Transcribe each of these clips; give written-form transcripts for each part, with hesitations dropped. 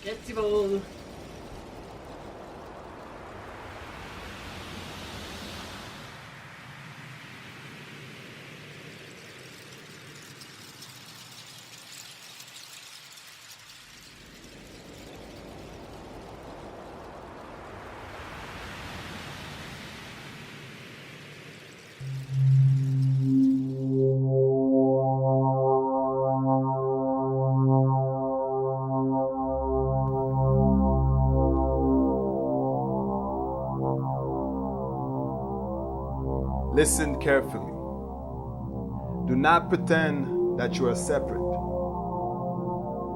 Get wohl. Listen carefully. Do not pretend that you are separate.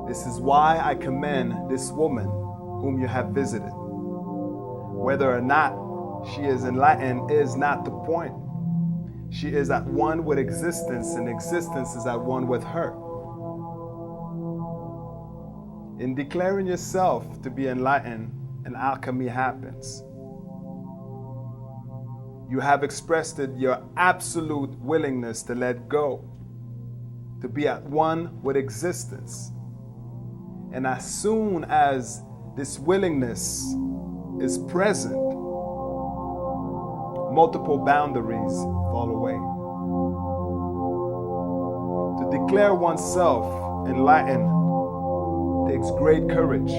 This is why I commend this woman whom you have visited. Whether or not she is enlightened is not the point. She is at one with existence, and existence is at one with her. In declaring yourself to be enlightened, an alchemy happens. You have expressed your absolute willingness to let go, to be at one with existence. And as soon as this willingness is present, multiple boundaries fall away. To declare oneself enlightened takes great courage.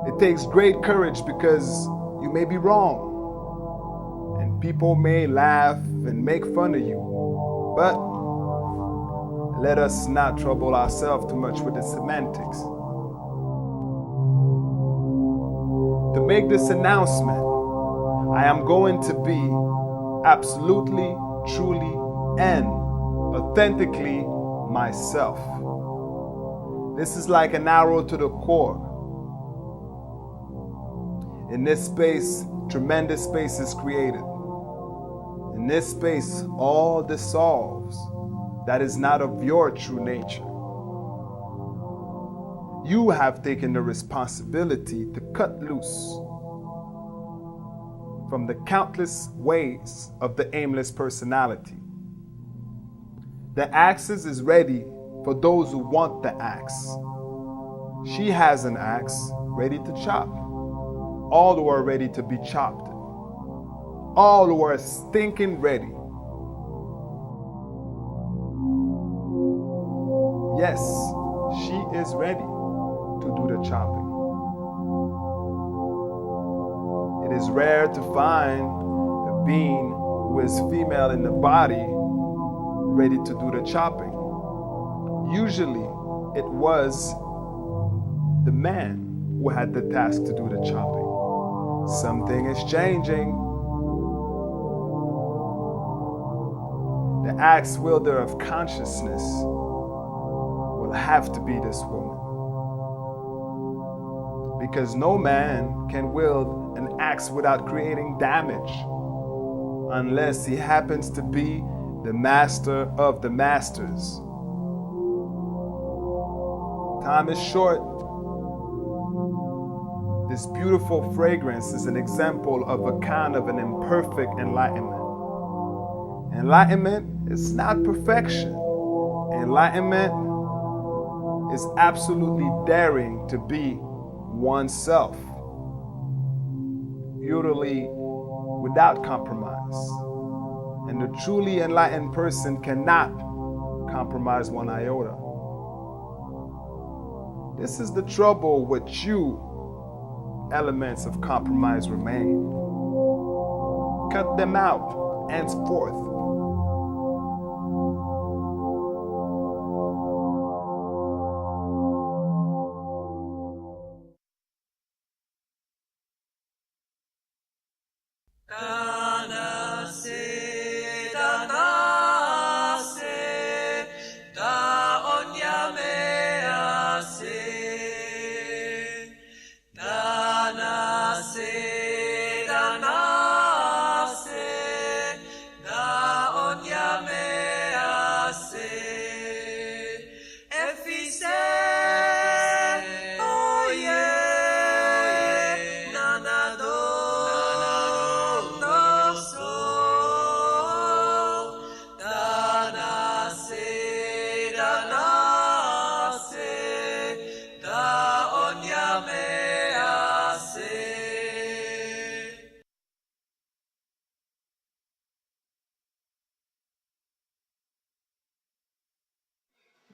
It takes great courage because you may be wrong. People may laugh and make fun of you, but let us not trouble ourselves too much with the semantics. To make this announcement, I am going to be absolutely, truly, and authentically myself. This is like an arrow to the core. In this space, tremendous space is created. In this space, all dissolves that is not of your true nature. You have taken the responsibility to cut loose from the countless ways of the aimless personality. The axis is ready for those who want the axe. She has an axe ready to chop. All who are ready to be chopped. All who are stinking ready. Yes, she is ready to do the chopping. It is rare to find a being who is female in the body ready to do the chopping. Usually, it was the man who had the task to do the chopping. Something is changing. The axe wielder of consciousness will have to be this woman. Because no man can wield an axe without creating damage, unless he happens to be the master of the masters. Time is short. This beautiful fragrance is an example of a kind of an imperfect enlightenment. Enlightenment is not perfection. Enlightenment is absolutely daring to be oneself, utterly without compromise. And the truly enlightened person cannot compromise one iota. This is the trouble with you. Elements of compromise remain. Cut them out henceforth. Da ogni amea se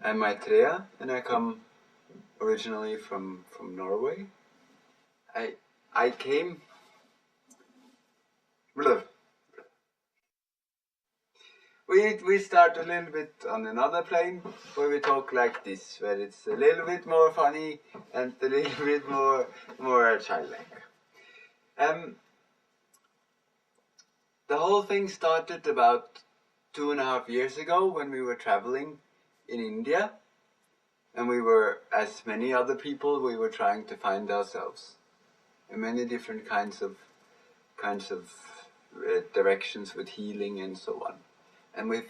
I'm Maitreya, and I come originally from Norway. I came. We start a little bit on another plane where we talk like this, where it's a little bit more funny and a little bit more childlike. The whole thing started about 2.5 years ago when we were traveling in India, and we were, as many other people, we were trying to find ourselves in many different kinds of directions with healing and so on. And we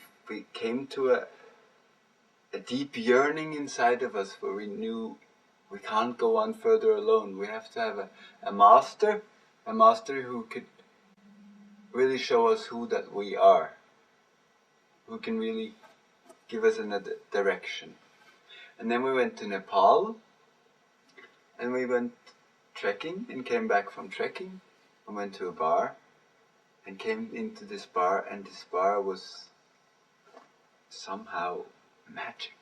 came to a deep yearning inside of us where we knew we can't go on further alone. We have to have a master who could really show us who that we are, who can really give us another direction. And then we went to Nepal, and we went trekking and came back from trekking and went to a bar and came into this bar, and this bar was somehow magic.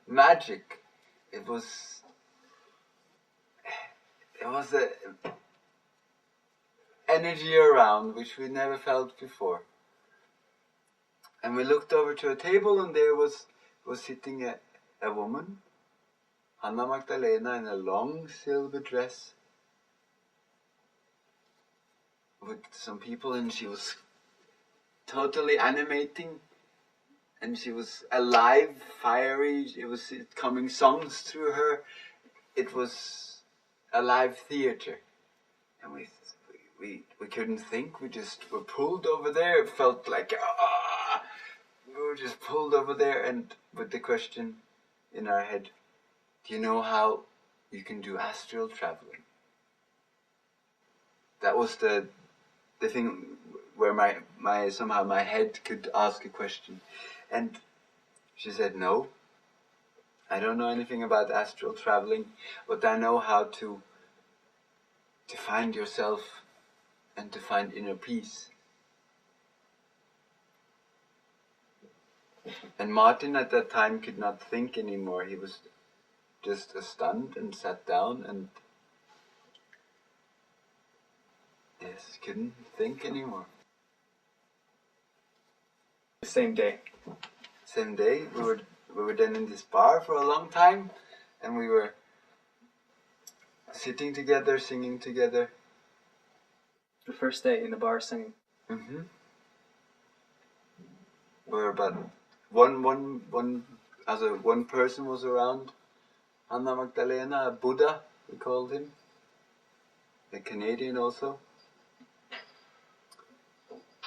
Magic. It was a energy around which we never felt before. And we looked over to a table, and there was sitting a woman, Anna Magdalena, in a long silver dress with some people, and she was totally animating, and she was alive, fiery. It was coming songs through her. It was a live theater, and we couldn't think. We just were pulled over there. It felt like we were just pulled over there, and with the question in our head, do you know how you can do astral traveling? That was the thing where somehow my head could ask a question. And she said, no, I don't know anything about astral traveling, but I know how to find yourself and to find inner peace. And Martin at that time could not think anymore. He was just stunned and sat down and couldn't think anymore. Same day. Same day, we were then in this bar for a long time, and we were sitting together, singing together. The first day in the bar singing. Mm-hmm. We were about one person was around Anna Magdalena, a Buddha, we called him, a Canadian also.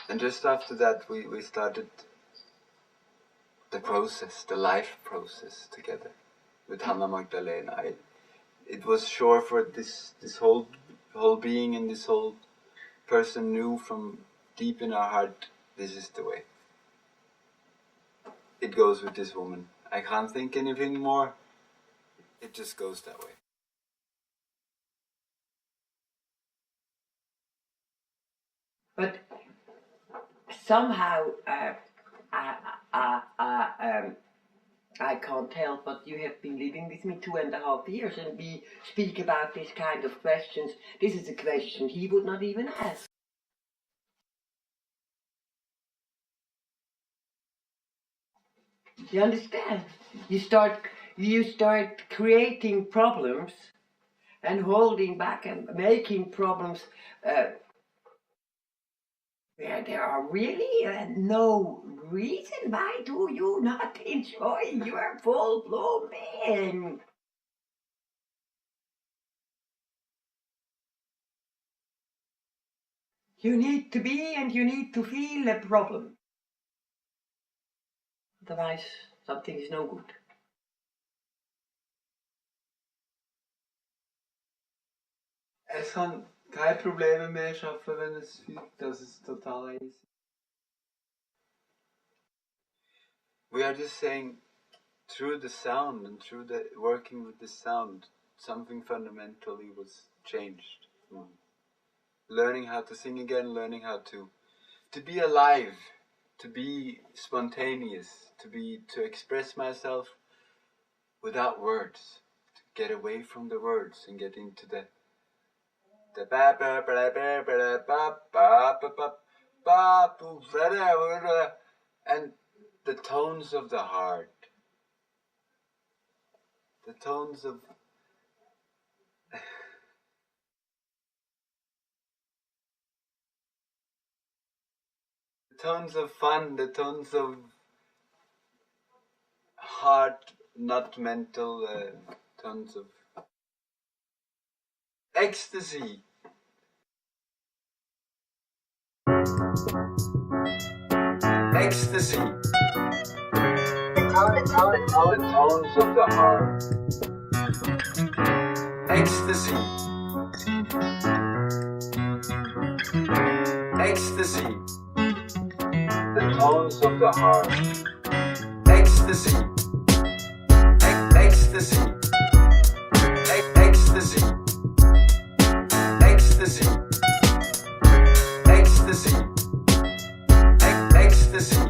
And just after that, we started the process, the life process together with Anna Magdalena. It was sure for this whole being and this whole person knew from deep in our heart, this is the way. It goes with this woman. I can't think anything more. It just goes that way. But somehow I can't help but you have been living with me 2.5 years, and we speak about this kind of questions. This is a question he would not even ask. You understand? You start creating problems and holding back and making problems where there are really no reason. Why do you not enjoy your full-blown being? You need to be and you need to feel a problem. Otherwise, something is no good. Es kann keine Probleme mehr schaffen, wenn es fühlt, dass es total ist. We are just saying, through the sound and through the working with the sound, something fundamentally was changed. Learning how to sing again, learning how to be alive to be spontaneous, to express myself without words, to get away from the words and get into the ba ba ba ba ba ba ba ba ba, and the tones of the heart, the tones of fun, the tones of heart, not mental, tones of ecstasy. Ecstasy. The tones of the heart. Ecstasy. Ecstasy. The tones of the heart. Ecstasy. Ecstasy. Ecstasy. Ecstasy. Ecstasy. Ecstasy.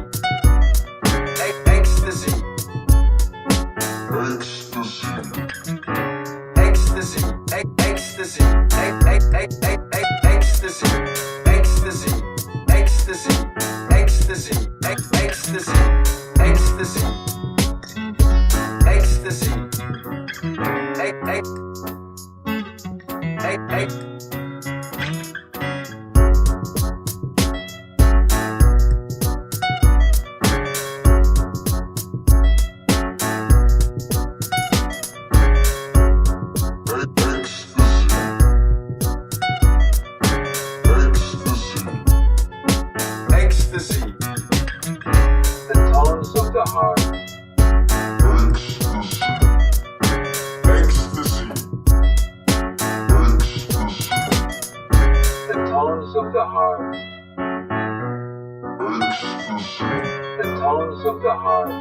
Ecstasy. Ecstasy. Ecstasy. Ecstasy. Ecstasy. Ecstasy. Ecstasy. Ecstasy. Ecstasy. Ecstasy. Ecstasy. The tones of the heart. Ecstasy. The tones of the heart. The tones of the heart.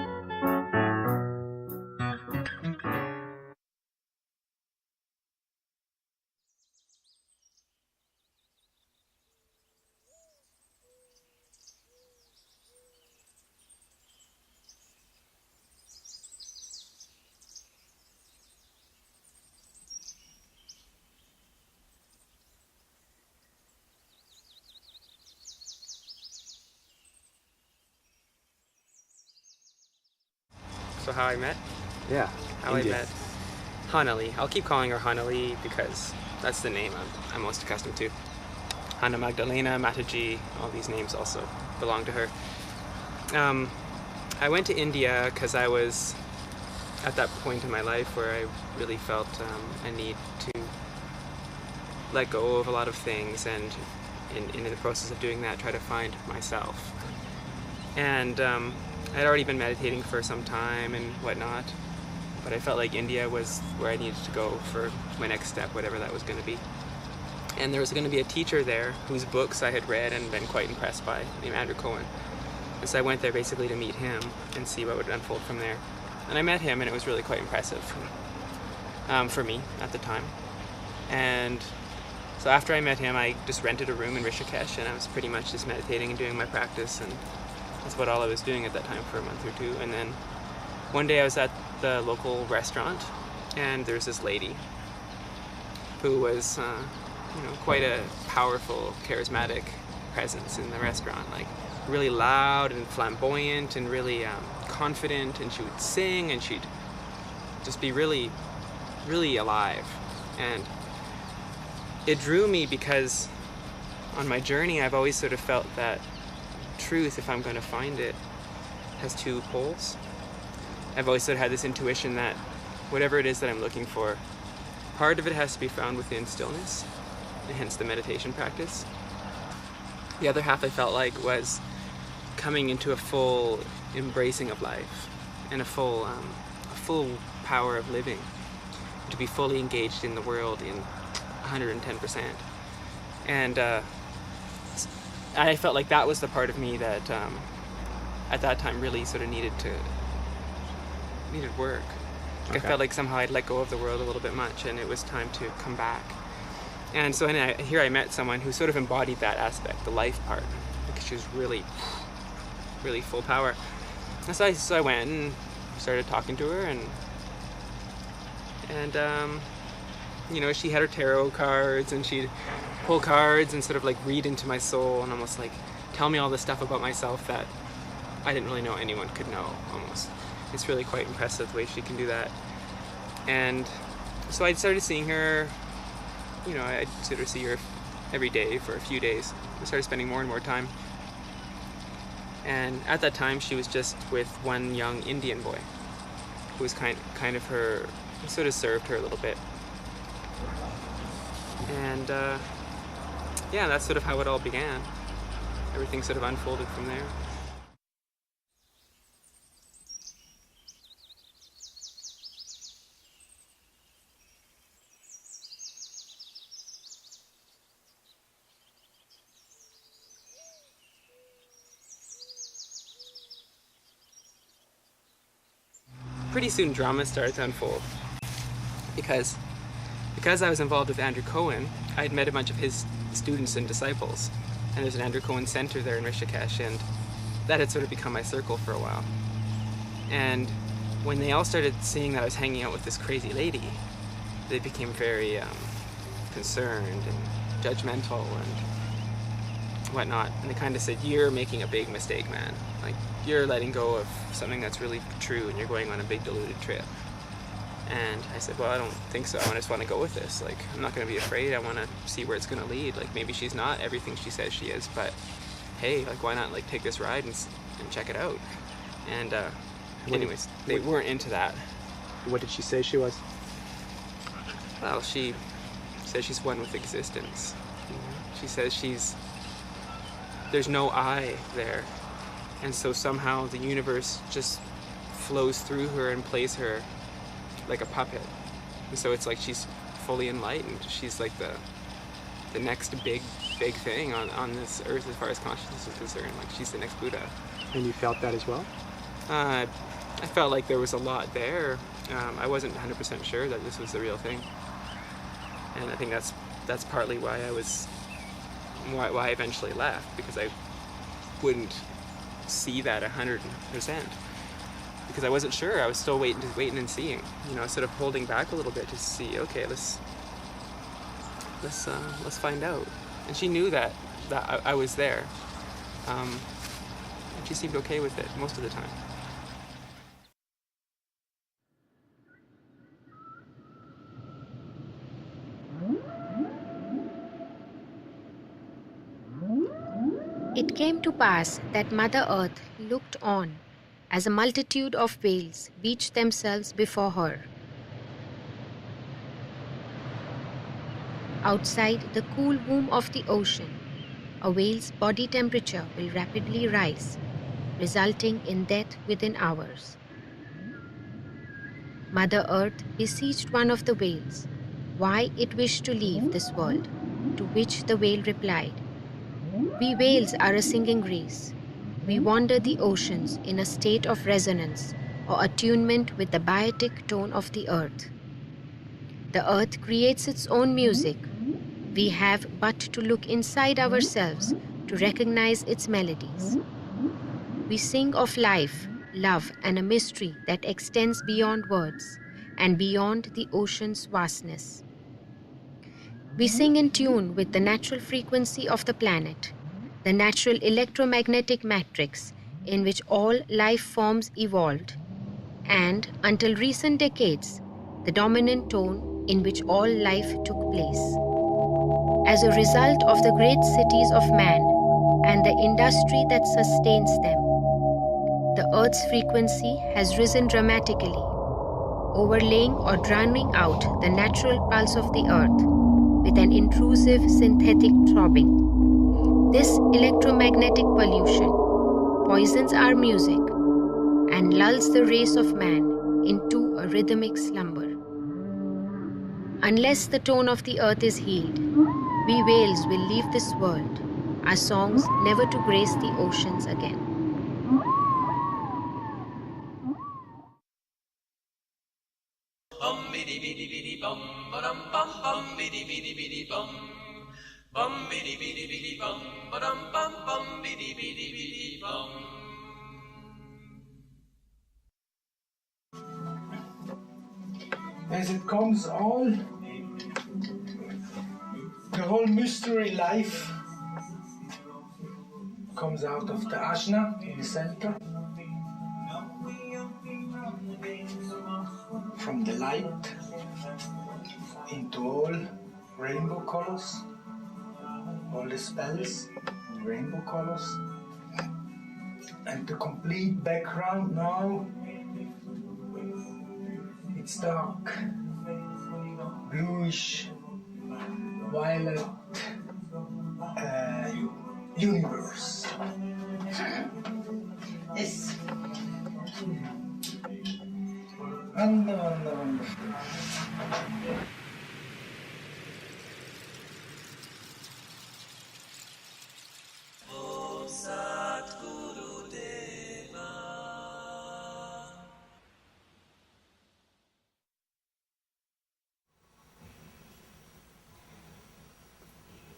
So how I met? Yeah. How India. I met Hanali. I'll keep calling her Hanali because that's the name I'm most accustomed to. Hanna Magdalena, Mataji, all these names also belong to her. I went to India because I was at that point in my life where I really felt a need to let go of a lot of things, and in the process of doing that, try to find myself. And I'd already been meditating for some time and whatnot, but I felt like India was where I needed to go for my next step, whatever that was going to be. And there was going to be a teacher there whose books I had read and been quite impressed by, named Andrew Cohen. And so I went there basically to meet him and see what would unfold from there. And I met him, and it was really quite impressive for me at the time. And so after I met him, I just rented a room in Rishikesh, and I was pretty much just meditating and doing my practice, and that's about all I was doing at that time for a month or two. And then one day I was at the local restaurant, and there's this lady who was quite a powerful, charismatic presence in the restaurant, like really loud and flamboyant and really confident, and she would sing and she'd just be really, really alive. And it drew me because on my journey I've always sort of felt that truth, if I'm going to find it, has two poles. I've always sort of had this intuition that whatever it is that I'm looking for, part of it has to be found within stillness, and hence the meditation practice. The other half I felt like was coming into a full embracing of life and a full power of living, to be fully engaged in the world in 110%. And I felt like that was the part of me that at that time really sort of needed work. I felt like somehow I'd let go of the world a little bit much, and it was time to come back. And so here I met someone who sort of embodied that aspect, the life part, because she was really really full power. And so I went and started talking to her, and you know, she had her tarot cards, and she'd pull cards and sort of like read into my soul and almost like tell me all the stuff about myself that I didn't really know anyone could know, almost. It's really quite impressive the way she can do that. And so I started seeing her, you know, I'd sort of see her every day for a few days. I started spending more and more time. And at that time, she was just with one young Indian boy who was kind of her, sort of served her a little bit. And yeah, that's sort of how it all began. Everything sort of unfolded from there. Pretty soon drama started to unfold because I was involved with Andrew Cohen. I had met a bunch of his students and disciples, and there's an Andrew Cohen center there in Rishikesh, and that had sort of become my circle for a while. And when they all started seeing that I was hanging out with this crazy lady, they became very concerned and judgmental and whatnot, and they kind of said, "You're making a big mistake, man. Like, you're letting go of something that's really true, and you're going on a big deluded trip." And I said, "Well, I don't think so. I just want to go with this. Like, I'm not going to be afraid. I want to see where it's going to lead. Like, maybe she's not everything she says she is, but hey, like, why not like take this ride and check it out?" And anyways, they weren't into that. What did she say she was? Well, she says she's one with existence. She says there's no I there. And so somehow the universe just flows through her and plays her like a puppet. And so it's like she's fully enlightened. She's like the next big thing on this earth as far as consciousness is concerned. Like, she's the next Buddha. And you felt that as well? I felt like there was a lot there. I wasn't 100% sure that this was the real thing. And I think that's partly why I eventually left, because I wouldn't see that 100%, because I wasn't sure. I was still waiting and seeing, you know, sort of holding back a little bit to see, okay, let's find out. And she knew that I was there, and she seemed okay with it most of the time. It came to pass that Mother Earth looked on as a multitude of whales beached themselves before her. Outside the cool womb of the ocean, a whale's body temperature will rapidly rise, resulting in death within hours. Mother Earth beseeched one of the whales why it wished to leave this world, to which the whale replied, "We whales are a singing race. We wander the oceans in a state of resonance or attunement with the biotic tone of the earth. The earth creates its own music. We have but to look inside ourselves to recognize its melodies. We sing of life, love, and a mystery that extends beyond words and beyond the ocean's vastness. We sing in tune with the natural frequency of the planet, the natural electromagnetic matrix in which all life forms evolved, and, until recent decades, the dominant tone in which all life took place. As a result of the great cities of man and the industry that sustains them, the Earth's frequency has risen dramatically, overlaying or drowning out the natural pulse of the Earth with an intrusive synthetic throbbing. This electromagnetic pollution poisons our music and lulls the race of man into a rhythmic slumber. Unless the tone of the earth is healed, we whales will leave this world, our songs never to grace the oceans again." as it comes all, the whole mystery life comes out of the ajna in the center, from the light into all rainbow colors, all the spells in rainbow colors, and the complete background now, it's dark, bluish, violet universe. Yes. And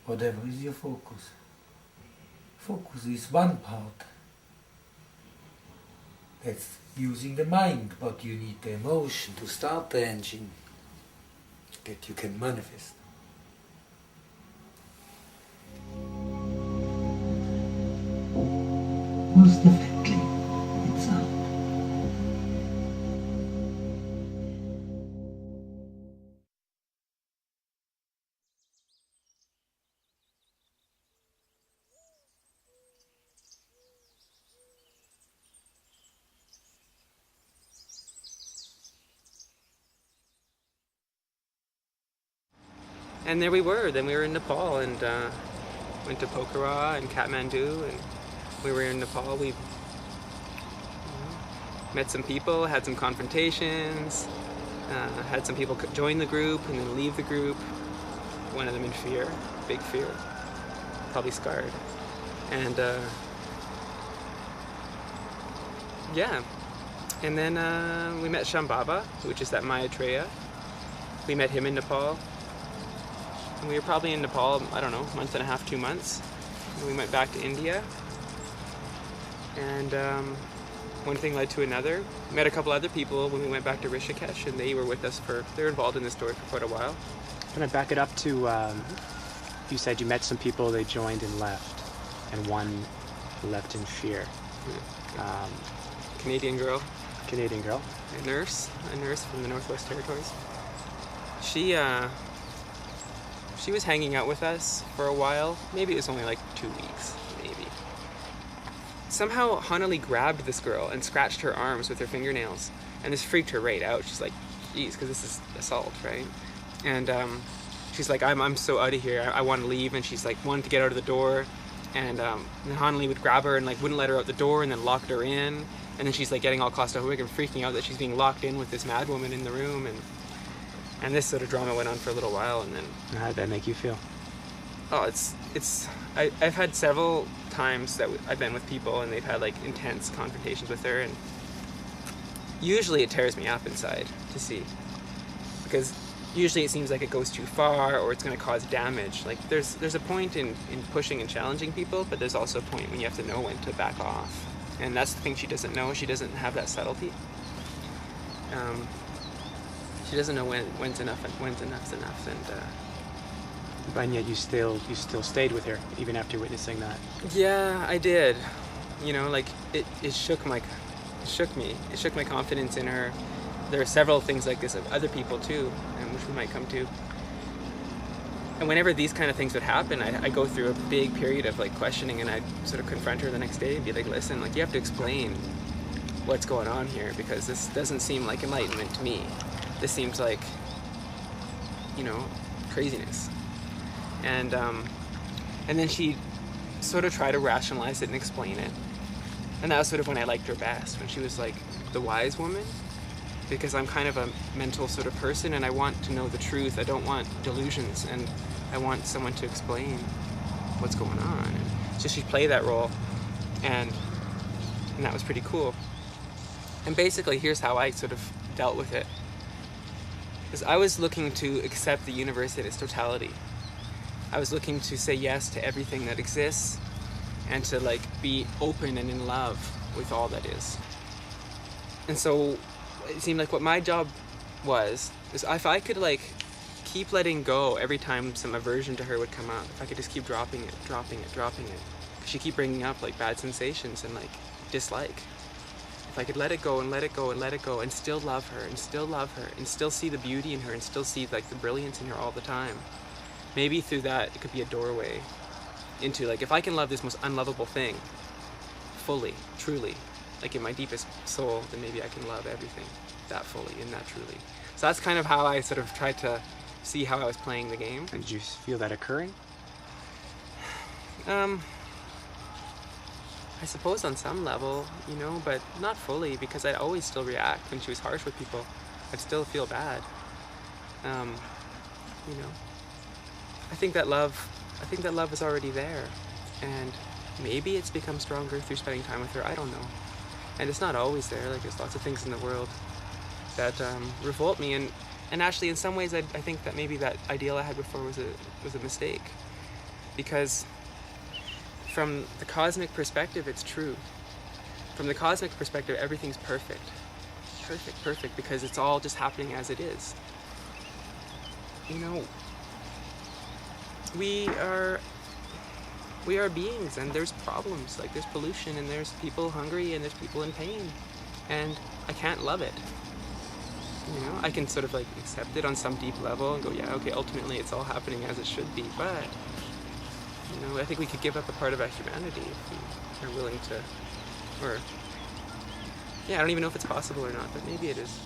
whatever is your focus. Focus is one part. That's using the mind, but you need the emotion to start the engine that you can manifest. most definitely it's out. And there we were. Then we were in Nepal and went to Pokhara and Kathmandu, and we were in Nepal. We met some people, had some confrontations, had some people join the group and then leave the group. One of them in fear, big fear, probably scarred. And yeah, and then we met Shambhava, which is that Maitreya. We met him in Nepal. And we were probably in Nepal, I don't know, a month and a half, 2 months. And we went back to India. And one thing led to another. We met a couple other people when we went back to Rishikesh, and they were with us they were involved in this story for quite a while. Can I back it up to, you said you met some people, they joined and left, and one left in fear. Canadian girl. Canadian girl. A nurse from the Northwest Territories. She was hanging out with us for a while. Maybe it was only like 2 weeks, maybe. Somehow Hanali grabbed this girl and scratched her arms with her fingernails, and this freaked her right out. She's like, geez, because this is assault, right? And she's like, I'm so out of here, I want to leave. And she's like, wanted to get out of the door, and Hanali would grab her and like wouldn't let her out the door, and then locked her in. And then she's like getting all claustrophobic and freaking out that she's being locked in with this mad woman in the room. And this sort of drama went on for a little while, and then... How did that make you feel? Oh, I've had several times that I've been with people and they've had like intense confrontations with her, and usually it tears me up inside to see. Because usually it seems like it goes too far or it's going to cause damage. Like there's a point in pushing and challenging people, but there's also a point when you have to know when to back off. And that's the thing she doesn't know. She doesn't have that subtlety. She doesn't know when's enough and when's enough's enough, And yet you still stayed with her even after witnessing that. Yeah, I did. You know, like it shook me. It shook my confidence in her. There are several things like this of other people too, and which we might come to. And whenever these kind of things would happen, I go through a big period of like questioning, and I'd sort of confront her the next day and be like, listen, like you have to explain what's going on here, because this doesn't seem like enlightenment to me. This seems like, you know, craziness. And then she sort of tried to rationalize it and explain it. And that was sort of when I liked her best, when she was like the wise woman, because I'm kind of a mental sort of person and I want to know the truth. I don't want delusions, and I want someone to explain what's going on. And so she played that role, and that was pretty cool. And basically, here's how I sort of dealt with it. Is I was looking to accept the universe in its totality. I was looking to say yes to everything that exists and to like be open and in love with all that is. And so it seemed like what my job was is if I could like keep letting go every time some aversion to her would come up, if I could just keep dropping it, she keep bringing up like bad sensations and like dislike. If I could let it go and let it go and let it go and still love her and still love her and still see the beauty in her and still see like the brilliance in her all the time, maybe through that it could be a doorway into like, if I can love this most unlovable thing fully, truly, like in my deepest soul, then maybe I can love everything that fully and that truly. So that's kind of how I sort of tried to see how I was playing the game. And did you feel that occurring? I suppose on some level, you know, but not fully, because I'd always still react when she was harsh with people. I'd still feel bad. You know, I think that love is already there, and maybe it's become stronger through spending time with her. I don't know. And it's not always there. Like, there's lots of things in the world that revolt me, and actually in some ways I think that maybe that ideal I had before was a mistake, because from the cosmic perspective it's true. From the cosmic perspective everything's perfect, because it's all just happening as it is. You know, we are beings, and there's problems, like there's pollution, and there's people hungry, and there's people in pain, and I can't love it. You know, I can sort of like accept it on some deep level and go, yeah, okay, ultimately it's all happening as it should be, but you know, I think we could give up a part of our humanity if we are willing to, or yeah, I don't even know if it's possible or not, but maybe it is.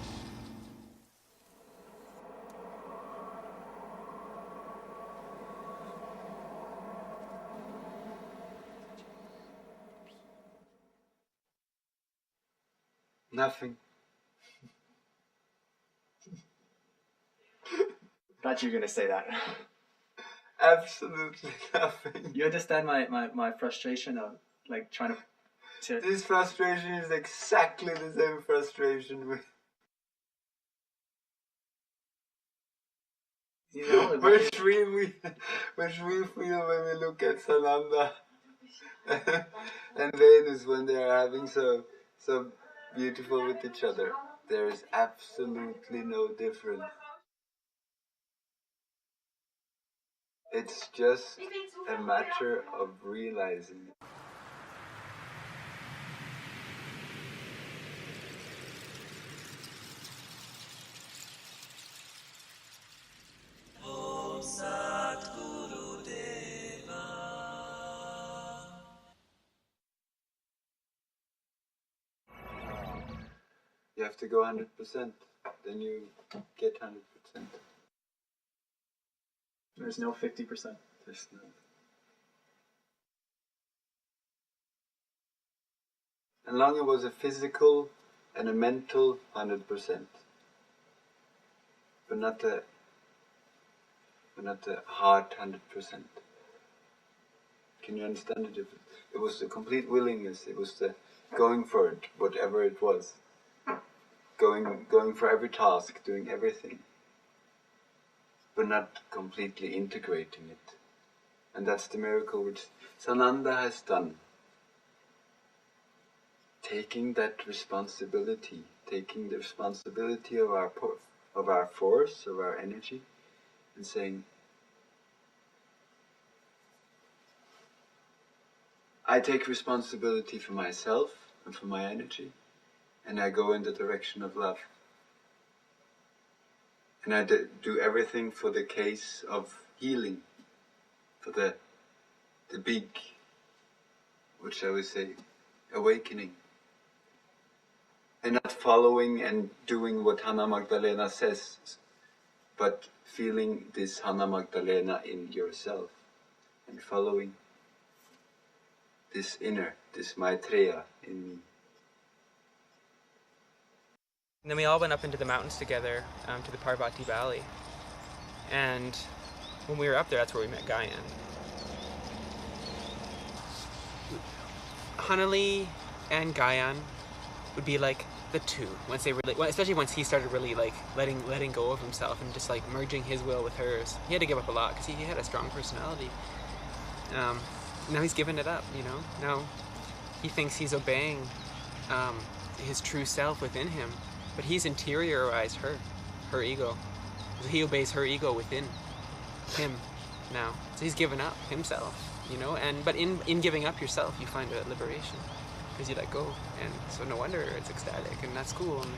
Nothing. Thought you were gonna say that. Absolutely nothing. You understand my frustration of like trying to This frustration is exactly the same frustration you know, which we feel when we look at Sananda and Venus when they are having so beautiful with each other. There is absolutely no difference. It's just a matter of realizing it. You have to go 100%, then you get 100%. there's no 50%. There's no. And long it was a physical and a mental 100%, but not the heart 100%. Can you understand the difference? It was the complete willingness. It was the going for it, whatever it was. Going for every task, doing everything, but not completely integrating it. And that's the miracle which Sananda has done. Taking that responsibility, taking the responsibility of our force, of our energy, and saying, I take responsibility for myself and for my energy, and I go in the direction of love. And I do everything for the case of healing, for the big, what shall we say, awakening. And not following and doing what Hanna Magdalena says, but feeling this Hanna Magdalena in yourself and following this inner, this Maitreya in me. And then we all went up into the mountains together to the Parvati Valley. And when we were up there, that's where we met Gayan. Hanali and Gayan would be like the two, once they really, especially once he started really like letting go of himself and just like merging his will with hers. He had to give up a lot because he had a strong personality. Now he's given it up, you know. Now he thinks he's obeying his true self within him, but he's interiorized her her ego. So he obeys her ego within him now. So he's given up himself, you know. But in giving up yourself, you find a liberation because you let go. And so no wonder it's ecstatic, and that's cool. And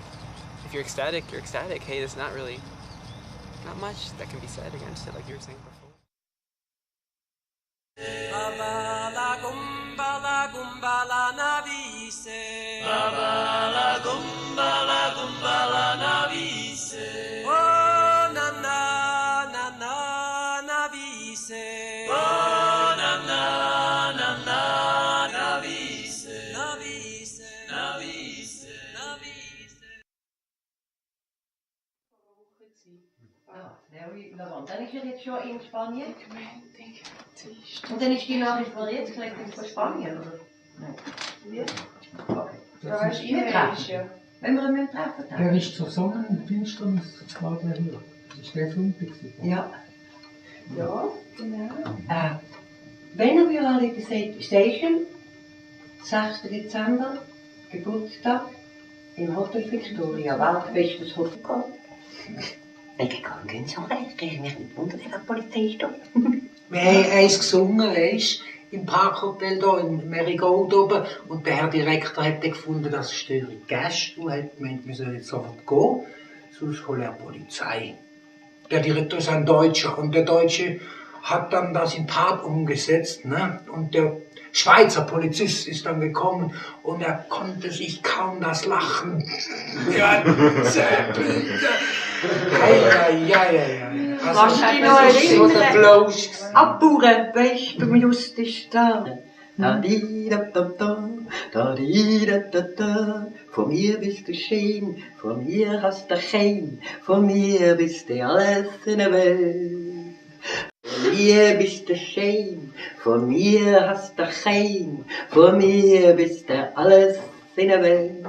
if you're ecstatic, you're ecstatic. Hey, there's not much that can be said against it, like you were saying before. Baba la gumba la navise. Baba la gumba la navise. Oh na na na na navise. Oh na na na na navise. Navise, navise, navise. Dann ist er jetzt schon in Spanien. Und dann ist die Nachricht von jetzt vielleicht von Spanien, oder? Nein. Okay. Da ist E-Mail, ja. Wenn wir ihn treffen dann. Der ist zur Sonnenfinsternis gerade hier. Das war der Sonntag. Ja. Ja, genau. Wenn wir alle in der Station, 6. Dezember, Geburtstag, im Hotel Victoria, weltbestes Hotel. Ich kann ganz so recht, ich mich nicht wundern, wenn die Polizei steht. Wir haben eins gesungen, eins im Parkhotel hier in Marigold oben. Und der Herr Direktor hat gefunden, das störe Gäste und hat gemeint, wir sollen jetzt sofort gehen, sonst holt er Polizei. Der Direktor ist ein Deutscher und der Deutsche hat dann das in Tat umgesetzt. Ne? Und der Schweizer Polizist ist dann gekommen und er konnte sich kaum das Lachen. Ja, Kannst du dich noch erinnern? Abburen, weißt du, Just ist da. Von mir bist du schön, von mir hast du kein, von mir bist du alles in der Welt. Von mir bist du schön, von mir hast du kein, von mir bist du alles in der Welt.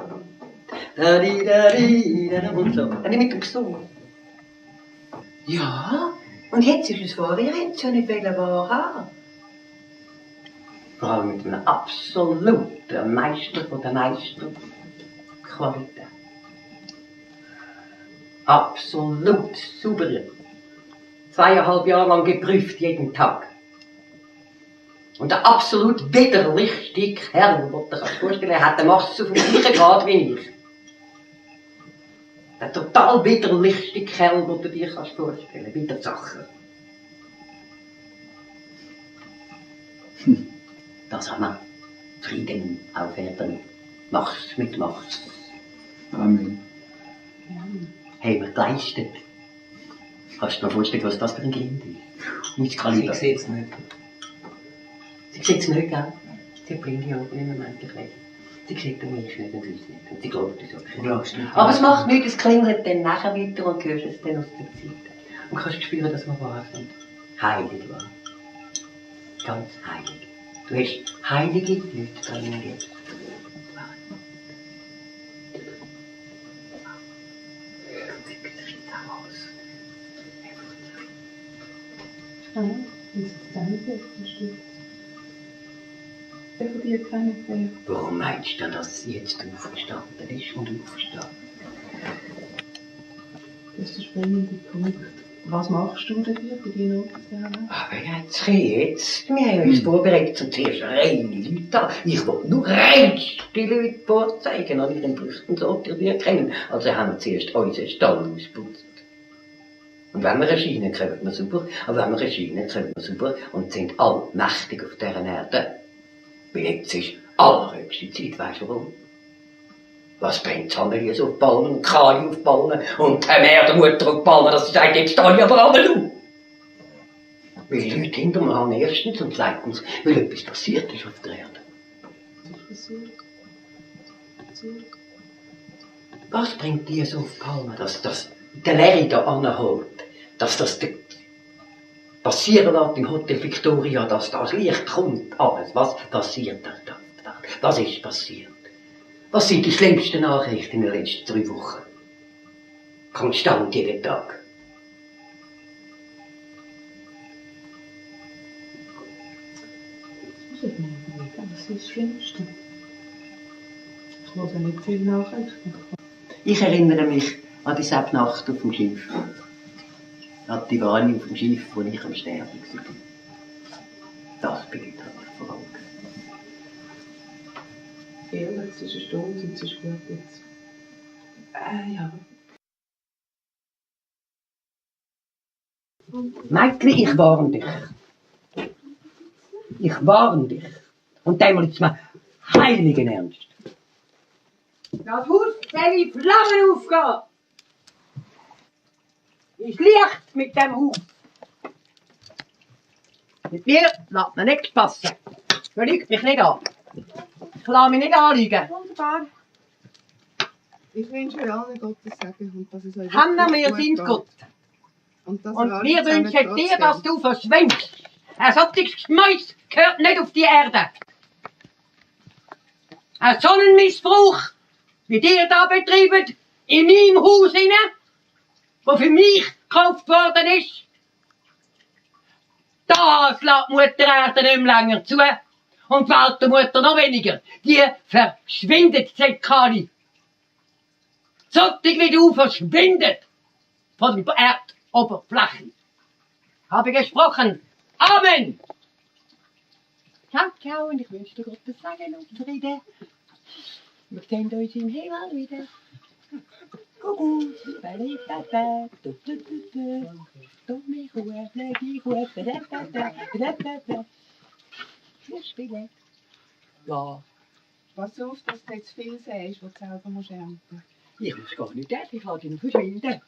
Und so. Habe ich mit ihm gesungen? Ja, und jetzt ist es wahr, ihr hättet schon nicht wahr. Vor allem mit einem absoluten Meister von der Meisterqualität. Absolut sauber. 2,5 Jahre lang geprüft, jeden Tag. Und der absolut widerlichste Kerl, den du dir vorstellen kannst, hat den Master auf dem gleichen Grad wie ich. Der total widerlichste Kerl, den du dir vorstellen kannst, wie der Sache. Das haben wir. Frieden auf Erden. Mach's mit Mach's. Amen. Haben wir geleistet. Kannst du dir vorstellen, was das für ein Kind ist? Mein Kaliber. Ich sehe es nicht. Sie sieht es nicht, gell? Sie hat blinde Augen im Moment. Sie sieht mich nicht und uns nicht. Und sie glaubt uns auch nicht. Aber es macht nichts, es klingelt dann nachher weiter und du hörst es dann aus der Zeit. Und kannst spüren, dass wir wahr sind. Heilig wahr. Ganz heilig. Du hast heilige Leute drinnen jetzt. Warum meinst du, dass sie jetzt aufgestanden ist und aufgestanden? Das ist der springende Punkt. Was machst du dafür für deine Aufgabe? Aber jetzt. Wir haben uns vorbereitet zum zuerst reine Leute an. Ich wollte nur reinste Leute vorzeigen an ihren Brüsten, so die wir kennen. Also haben wir zuerst unseren Stall ausputzt. Und wenn wir erscheinen, kommen wir super. Aber wenn wir erscheinen, kommen wir super und sind allmächtig auf dieser Erde. Weil jetzt ist allerhöchste Zeit, weißt du warum? Was bringt Annelies auf Palmen und Kali auf Palmen und der Mutter auf Palmen, dass sie sagt, jetzt stehe ich aber alle auf. Weil die Leute hinter mir haben erstens und zweitens, weil etwas passiert ist auf der Erde. Was passiert? Was bringt die so auf Palmen, dass das der Larry da anholt, dass das passieren lässt im Hotel Victoria, dass das Licht kommt, alles. Was passiert da? Was ist passiert? Was sind die schlimmsten Nachrichten in den letzten 3 Wochen? Konstant jeden Tag. Das muss ich mir überlegen, was ist das Schlimmste? Ich höre nicht viele Nachrichten. Ich erinnere mich an diese Nacht auf dem Schiff. An die Wahlen auf dem Schiff, wo ich am Sterben war. Das Bild habe ich vor Augen. Ja, es ist eine Stunde und es ist gut jetzt. Ja. Mädchen, ich warne dich. Ich warne dich. Und dann jetzt mal heiligen Ernst. Das Haus soll in Flammen aufgehen. Ist Licht mit dem Haus. Mit mir lässt man nichts passen. Man lügt mich nicht an. Ich lasse mich nicht anlügen. Wunderbar. Ich wünsche euch allen Gottes Segen und dass es euch Hammer, wir sind Gott. Und wir wünschen dir, dass du verschwindest. Ein solches Geschmäus gehört nicht auf die Erde. Ein Sonnenmissbrauch, wie ihr da betreibt, in meinem Haus hinein, wo für mich gekauft worden ist, das lässt Mutter Erde nicht mehr länger zu. Und die Vatermutter noch weniger. Die verschwindet, sagt Kali. Sollte wie du verschwindet von der Erdoberfläche. Habe gesprochen. Amen. Ciao, ciao, und ich wünsche dir Gottes Segen und Friede. Wir sehen uns im Himmel wieder. Kuckuck, bäli, bäbä, du mich Ruhe, leg ich Ruhe, bäbä. Wir spielen. Ja. Pass auf, dass du nicht zu viel sagst, was du selber musst ernten. Ich muss gar nicht essen, ich lasse ihn verschwinden.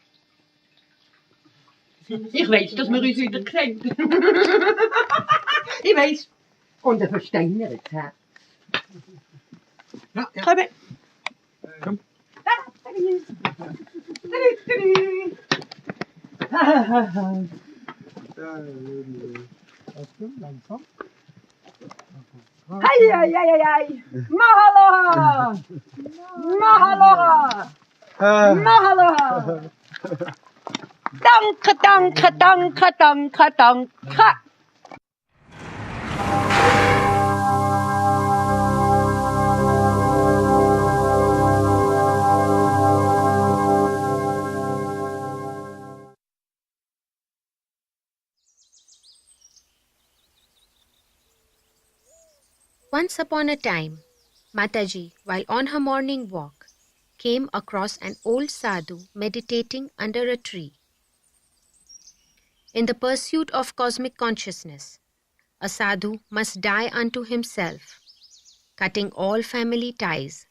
Ich weiss, dass wir uns wieder sehen. Ich weiss. Und ein versteinertes Herz. Ja, ja. Komm. Komm. Langsam. Hey, hey, hey, hey. Mahaloha! Mahaloha! Mahaloha! Danke, danke, danke, danke, danke. Once upon a time, Mataji, while on her morning walk, came across an old sadhu meditating under a tree. In the pursuit of cosmic consciousness, a sadhu must die unto himself, cutting all family ties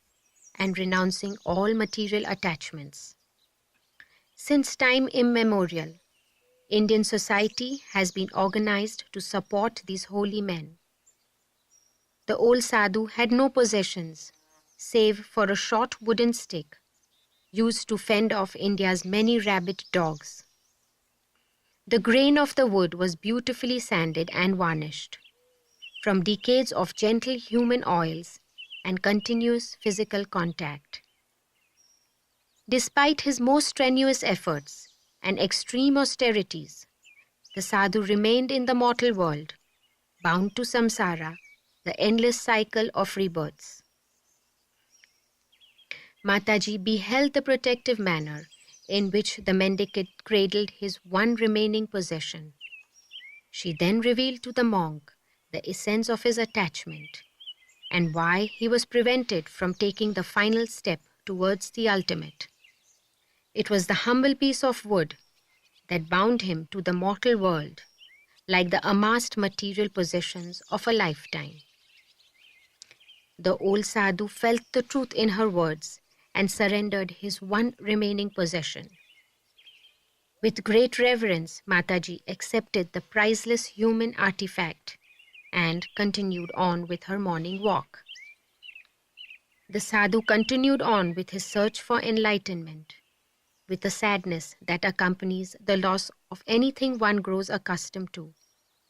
and renouncing all material attachments. Since time immemorial, Indian society has been organized to support these holy men. The old sadhu had no possessions, save for a short wooden stick, used to fend off India's many rabid dogs. The grain of the wood was beautifully sanded and varnished, from decades of gentle human oils and continuous physical contact. Despite his most strenuous efforts and extreme austerities, the sadhu remained in the mortal world, bound to samsara, the endless cycle of rebirths. Mataji beheld the protective manner in which the mendicant cradled his one remaining possession. She then revealed to the monk the essence of his attachment and why he was prevented from taking the final step towards the ultimate. It was the humble piece of wood that bound him to the mortal world, like the amassed material possessions of a lifetime. The old sadhu felt the truth in her words and surrendered his one remaining possession. With great reverence, Mataji accepted the priceless human artifact and continued on with her morning walk. The sadhu continued on with his search for enlightenment, with the sadness that accompanies the loss of anything one grows accustomed to,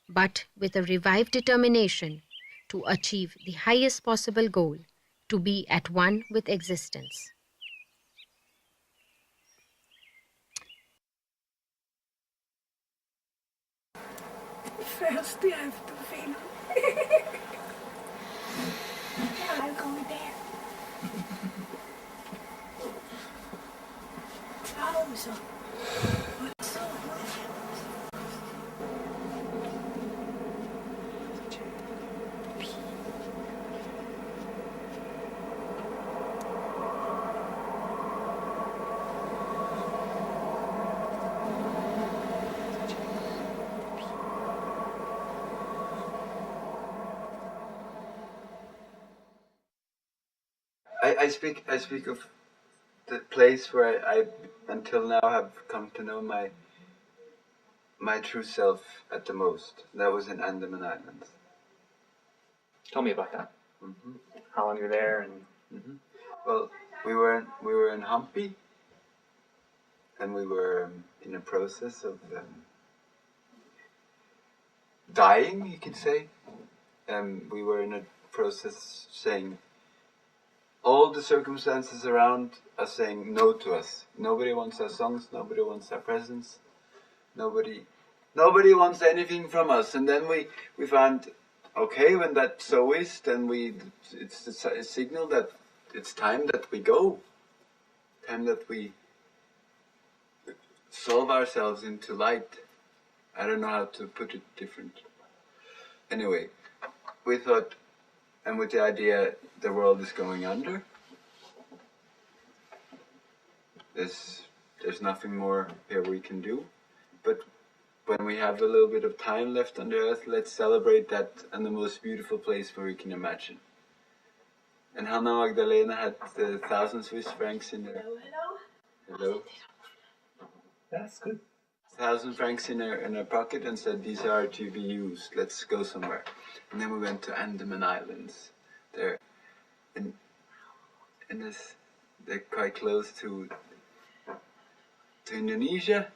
but with a revived determination to achieve the highest possible goal, to be at one with existence. First, you have to feel. I'll go there. Ciao. I speak of the place where I until now have come to know my true self at the most. That was in Andaman Islands. Tell me about that. Mm-hmm. How long you're there and. Mm-hmm. Well, we were in Hampi, and we were in a process of dying, you could say. We were in a process saying all the circumstances around are saying no to us. Nobody wants our songs. Nobody wants our presence. Nobody wants anything from us. And then we found, okay, when that so is, then it's a signal that it's time that we go. Time that we solve ourselves into light. I don't know how to put it different. Anyway, we thought, and with the idea the world is going under, there's nothing more here we can do. But when we have a little bit of time left on the earth, let's celebrate that in the most beautiful place where we can imagine. And Hanna Magdalena had 1,000 Swiss francs in her. Hello. That's good. 1,000 francs in her pocket and said, "These are to be used. Let's go somewhere." And then we went to Andaman Islands. They're they're quite close to Indonesia,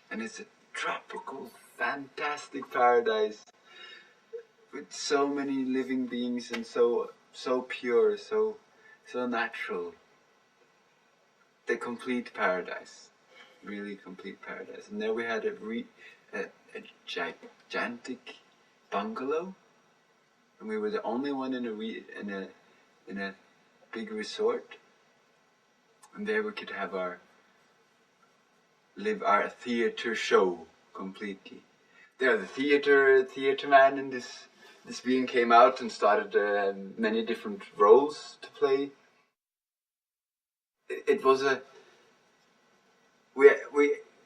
and it's a tropical, fantastic paradise with so many living beings and so pure, so natural. The complete paradise. Really complete paradise. And there we had a gigantic bungalow, and we were the only one in a big resort. And there we could have live our theater show completely. There, the theater man in this being came out and started many different roles to play. It was we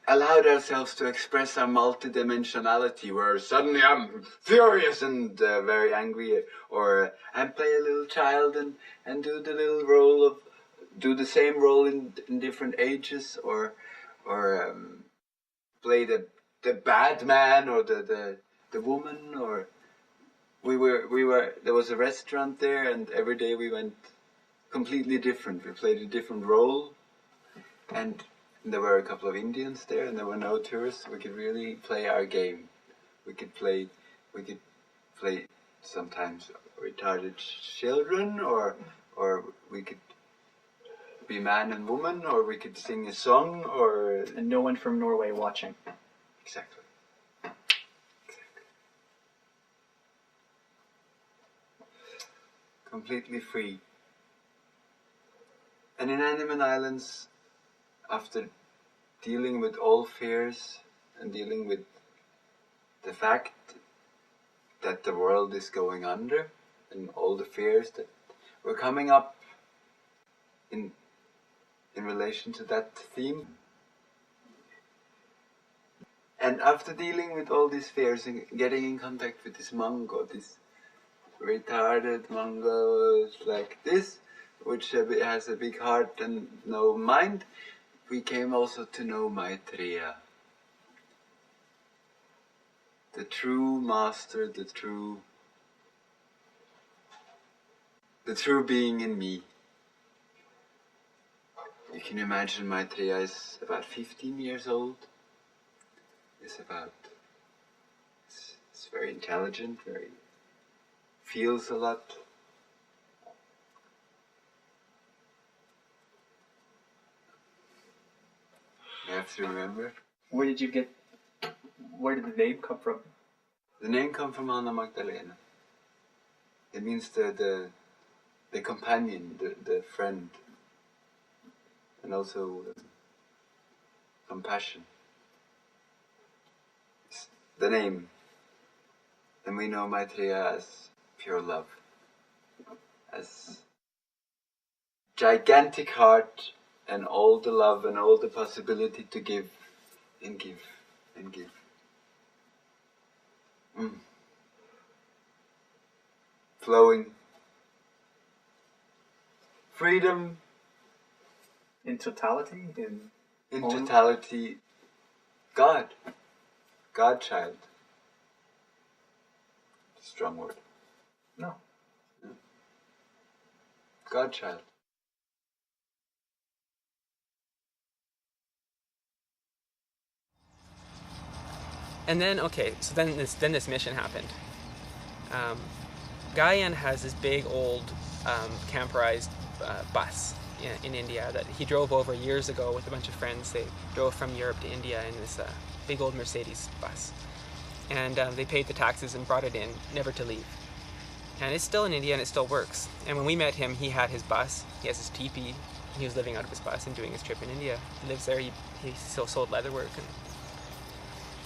allowed ourselves to express our multidimensionality, where suddenly I'm furious and very angry, or I play a little child and do the little role do the same role in different ages, or play the bad man or the woman, or we were there was a restaurant there, and every day we went completely different. We played a different role, and there were a couple of Indians there, and there were no tourists. We could really play our game. We could play sometimes retarded children, or we could be man and woman, or we could sing a song, and no one from Norway watching. Exactly. Completely free. And in Andaman Islands, after dealing with all fears and dealing with the fact that the world is going under, and all the fears that were coming up in relation to that theme, and after dealing with all these fears and getting in contact with this Mongo, this retarded Mongo like this, which has a big heart and no mind, we came also to know Maitreya, the true master, the true being in me. You can imagine Maitreya is about 15 years old. It's very intelligent, feels a lot. I have to remember. Where did the name come from? The name comes from Hanna Magdalena. It means the companion, the friend, and also compassion. It's the name. And we know Maitreya as pure love, as gigantic heart, and all the love and all the possibility to give and give and give. freedom in totality, in totality, God child. Strong word. No. God child. And then, okay, so then this mission happened. Gayan has this big old camperized bus in India that he drove over years ago with a bunch of friends. They drove from Europe to India in this big old Mercedes bus. And they paid the taxes and brought it in, never to leave. And it's still in India and it still works. And when we met him, he had his bus, he has his teepee, and he was living out of his bus and doing his trip in India. He lives there, he still sold leatherwork.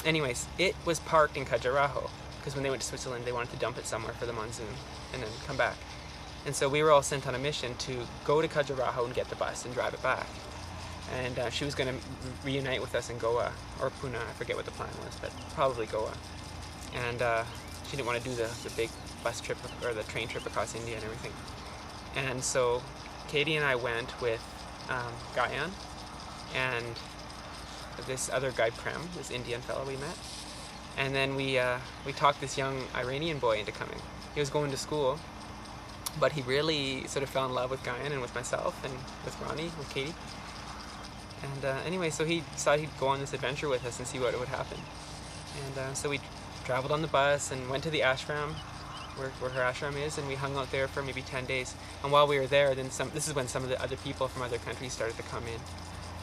Anyways, it was parked in Khajuraho, because when they went to Switzerland, they wanted to dump it somewhere for the monsoon and then come back. And so we were all sent on a mission to go to Khajuraho and get the bus and drive it back. And she was going to reunite with us in Goa, or Pune, I forget what the plan was, but probably Goa. And she didn't want to do the big bus trip, or the train trip across India and everything. And so Katie and I went with Gayan and this other guy, Prem, this Indian fellow we met. And then we talked this young Iranian boy into coming. He was going to school, but he really sort of fell in love with Gayan and with myself and with Ronnie, with Katie. And anyway, so he decided he'd go on this adventure with us and see what would happen. And so we traveled on the bus and went to the ashram, where her ashram is, and we hung out there for maybe 10 days. And while we were there, then this is when some of the other people from other countries started to come in.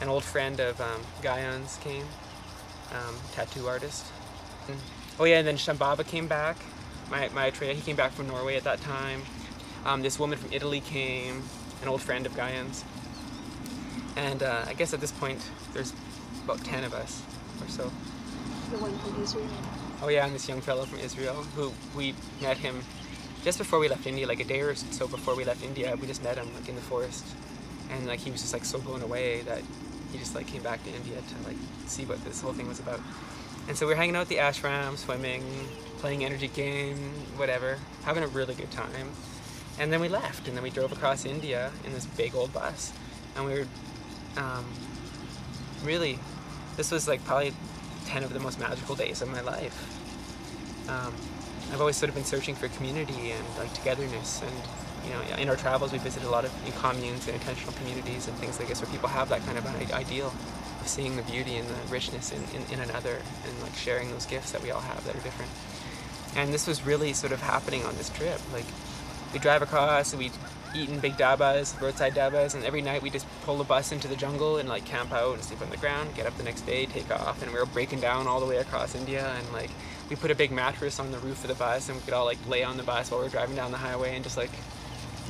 An old friend of Gayan's came, tattoo artist. Oh yeah, and then Shambhava came back, my Atreya, he came back from Norway at that time. This woman from Italy came, an old friend of Gayan's. And I guess at this point, there's about 10 of us or so. The one from Israel. Oh yeah, and this young fellow from Israel, who we met him just before we left India, like a day or so before we left India. We just met him like in the forest. And like he was just like so blown away that he just like came back to India to like see what this whole thing was about. And so we were hanging out at the ashram, swimming, playing energy game, whatever, having a really good time. And then we left, and then we drove across India in this big old bus. And we were really, this was like probably 10 of the most magical days of my life. I've always sort of been searching for community and like togetherness, and you know, in our travels we visited a lot of communes and intentional communities and things like this where people have that kind of an ideal of seeing the beauty and the richness in another, and like sharing those gifts that we all have that are different. And this was really sort of happening on this trip. Like we drive across, we eat in big dabas, roadside dabas, and every night we just pull the bus into the jungle and like camp out and sleep on the ground, get up the next day, take off, and we were breaking down all the way across India. And like we put a big mattress on the roof of the bus, and we could all like lay on the bus while we were driving down the highway and just like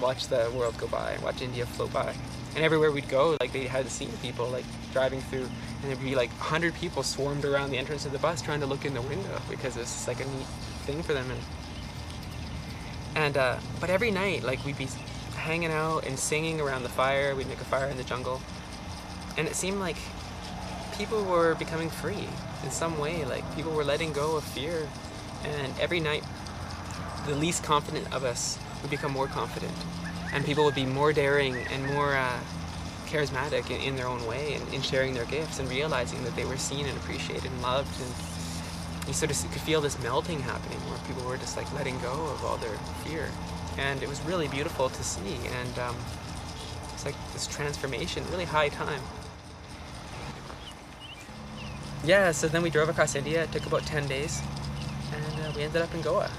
watch the world go by and watch India float by. And everywhere we'd go, like they had seen people like driving through, and there'd be like 100 people swarmed around the entrance of the bus trying to look in the window because it's like a neat thing for them. And but every night, like we'd be hanging out and singing around the fire. We'd make a fire in the jungle, and it seemed like people were becoming free in some way. Like people were letting go of fear, and every night the least confident of us would become more confident, and people would be more daring and more charismatic in their own way, and in sharing their gifts and realizing that they were seen and appreciated and loved. And you sort of could feel this melting happening where people were just like letting go of all their fear. And it was really beautiful to see, and it's like this transformation, really high time. Yeah, so then we drove across India. It took about 10 days, and we ended up in Goa.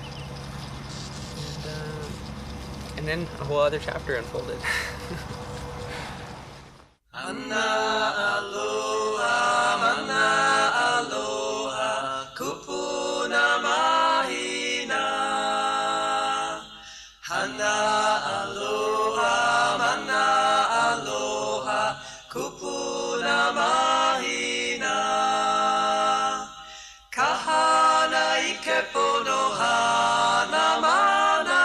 And then a whole other chapter unfolded. Anna aloha, manna aloha, kupuna mahina. Anna aloha, manna aloha, kupuna mahina. Kahana ikepono hana mana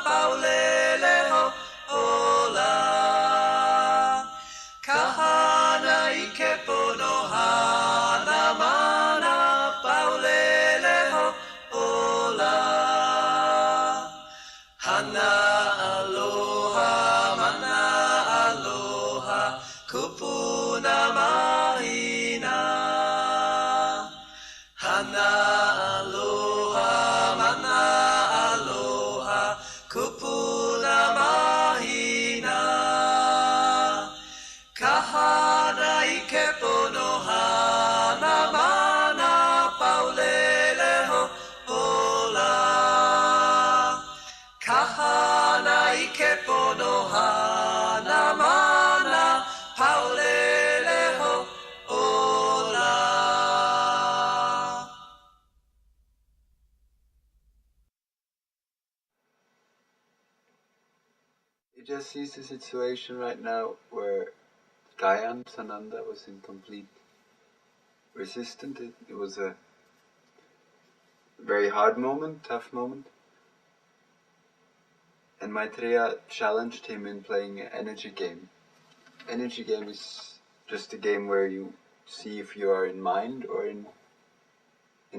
paulele ho ola. Kahana ikepono hana mana paulele ho ola. Hana kupuna mahina kahana ikepono hana mana paulele ho ola kahana ikepono hana mana paulele ho ola. You just see the situation right now where Gayan Sananda was in complete resistance. It was a very hard moment, tough moment. And Maitreya challenged him in playing an energy game. Energy game is just a game where you see if you are in mind or in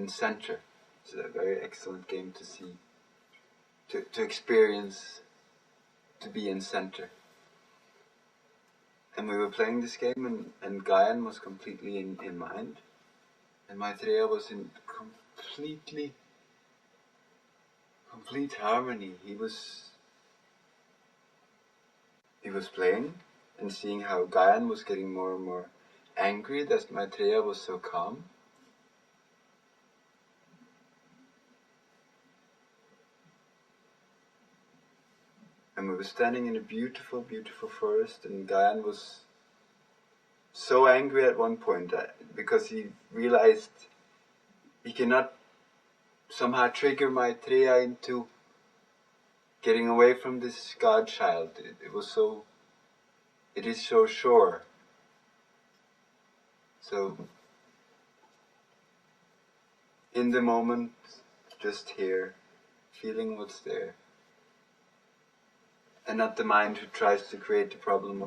center. It's a very excellent game to see, to experience, to be in center. And we were playing this game, and Gayan was completely in mind, and Maitreya was in complete harmony. He was playing and seeing how Gayan was getting more and more angry that Maitreya was so calm. And we were standing in a beautiful, beautiful forest, and Gayan was so angry at one point because he realized he cannot somehow trigger Maitreya into getting away from this godchild. It is so sure. So, in the moment, just here, feeling what's there. And not the mind who tries to create the problem.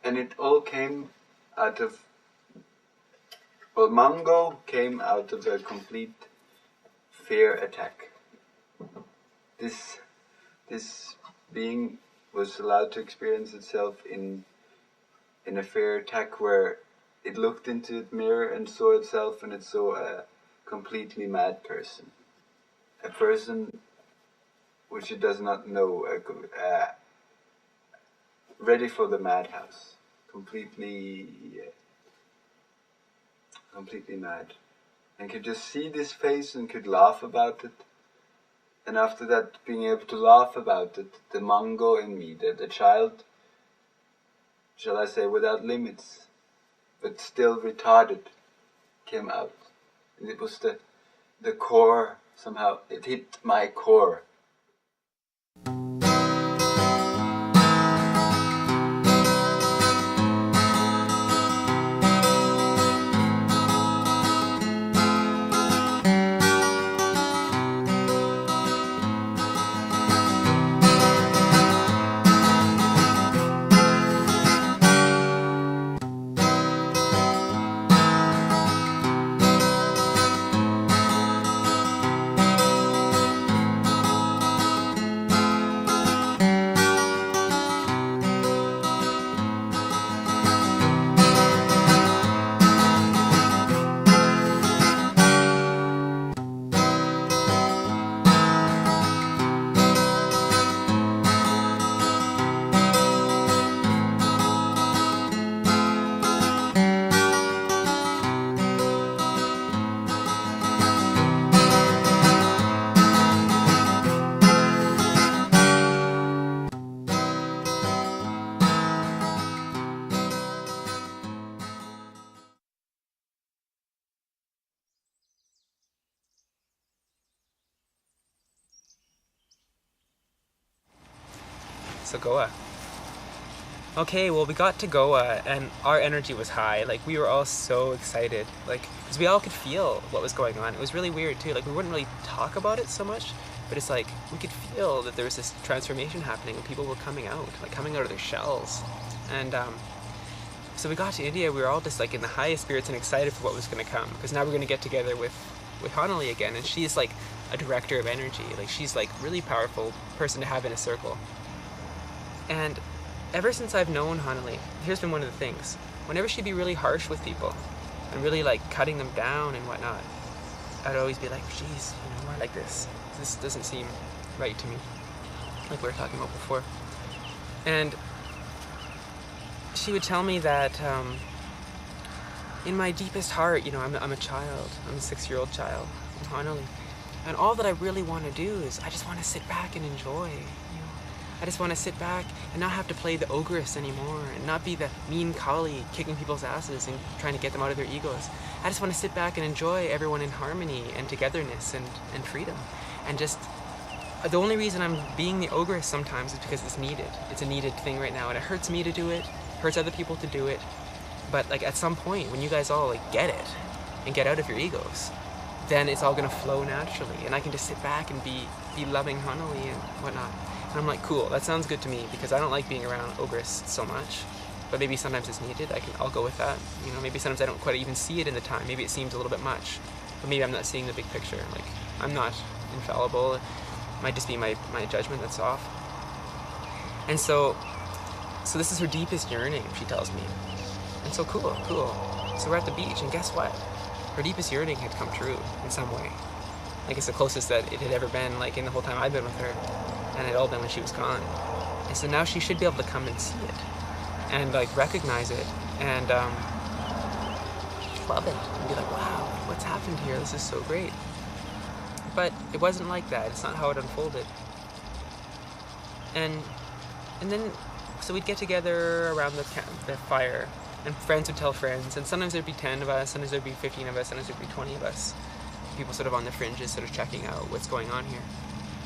And it all came out of, well, Mango came out of a complete fear attack. This being was allowed to experience itself in a fear attack where it looked into the mirror and saw itself, and it saw a completely mad person. A person which it does not know, ready for the madhouse, completely mad, and could just see this face and could laugh about it. And after that, being able to laugh about it, the Mango in me, the child, shall I say, without limits, but still retarded, came out. And it was the core, somehow, it hit my core. So Goa. Okay, well, we got to Goa and our energy was high. Like, we were all so excited, like, because we all could feel what was going on. It was really weird too. Like, we wouldn't really talk about it so much, but it's like we could feel that there was this transformation happening and people were coming out of their shells. And so we got to India. We were all just like in the highest spirits and excited for what was going to come, because now we're going to get together with Hanali again, and she's like a director of energy. Like, she's like really powerful person to have in a circle. And ever since I've known Hanali, here's been one of the things. Whenever she'd be really harsh with people and really like cutting them down and whatnot, I'd always be like, geez, more like this. This doesn't seem right to me, like we were talking about before. And she would tell me that in my deepest heart, I'm a child. I'm a 6-year-old child, finally. And all that I really want to do is I just want to sit back and enjoy. I just want to sit back and not have to play the ogress anymore and not be the mean collie kicking people's asses and trying to get them out of their egos. I just want to sit back and enjoy everyone in harmony and togetherness and freedom. And just, the only reason I'm being the ogress sometimes is because it's needed. It's a needed thing right now, and it hurts me to do it, hurts other people to do it. But like at some point, when you guys all like get it and get out of your egos, then it's all gonna flow naturally, and I can just sit back and be loving Hanali and whatnot. And I'm like, cool, that sounds good to me, because I don't like being around ogress so much. But maybe sometimes it's needed. I'll go with that. Maybe sometimes I don't quite even see it in the time. Maybe it seems a little bit much. But maybe I'm not seeing the big picture. Like, I'm not infallible. It might just be my judgment that's off. And so this is her deepest yearning, she tells me. And so cool. So we're at the beach, and guess what? Her deepest yearning had come true in some way. Like, it's the closest that it had ever been, like, in the whole time I've been with her. And it had all been when she was gone. And so now she should be able to come and see it. And, like, recognize it. And love it. And be like, wow, what's happened here? This is so great. But it wasn't like that. It's not how it unfolded. And then, so we'd get together around the fire, and friends would tell friends, and sometimes there'd be 10 of us, sometimes there'd be 15 of us, sometimes there'd be 20 of us. People sort of on the fringes, sort of checking out what's going on here.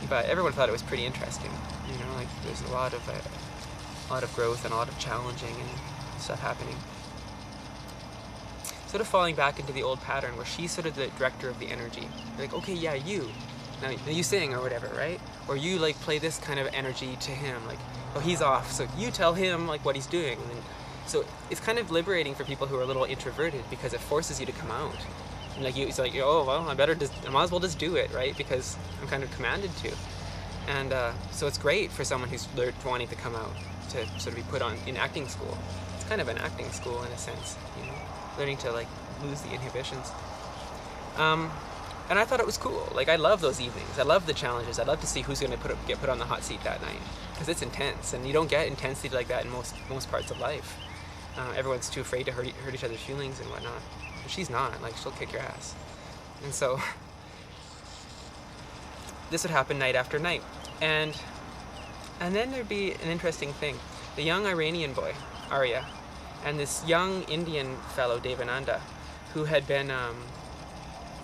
But everyone thought it was pretty interesting. Like there's a lot of growth and a lot of challenging and stuff happening. Sort of falling back into the old pattern where she's sort of the director of the energy. Like, okay, yeah, you. Now you sing or whatever, right? Or you like play this kind of energy to him, like, oh, he's off, so you tell him like what he's doing. And so it's kind of liberating for people who are a little introverted, because it forces you to come out. And like it's like, oh well, I might as well just do it, right? Because I'm kind of commanded to. And so it's great for someone who's wanting to come out, to sort of be put on in acting school. It's kind of an acting school in a sense, learning to like lose the inhibitions. And I thought it was cool. Like, I love those evenings. I love the challenges. I love to see who's going to get put on the hot seat that night, because it's intense, and you don't get intensity like that in most parts of life. Everyone's too afraid to hurt each other's feelings and whatnot. But she's not. Like, she'll kick your ass. And so this would happen night after night. And then there'd be an interesting thing. The young Iranian boy, Arya, and this young Indian fellow, Devananda, who had been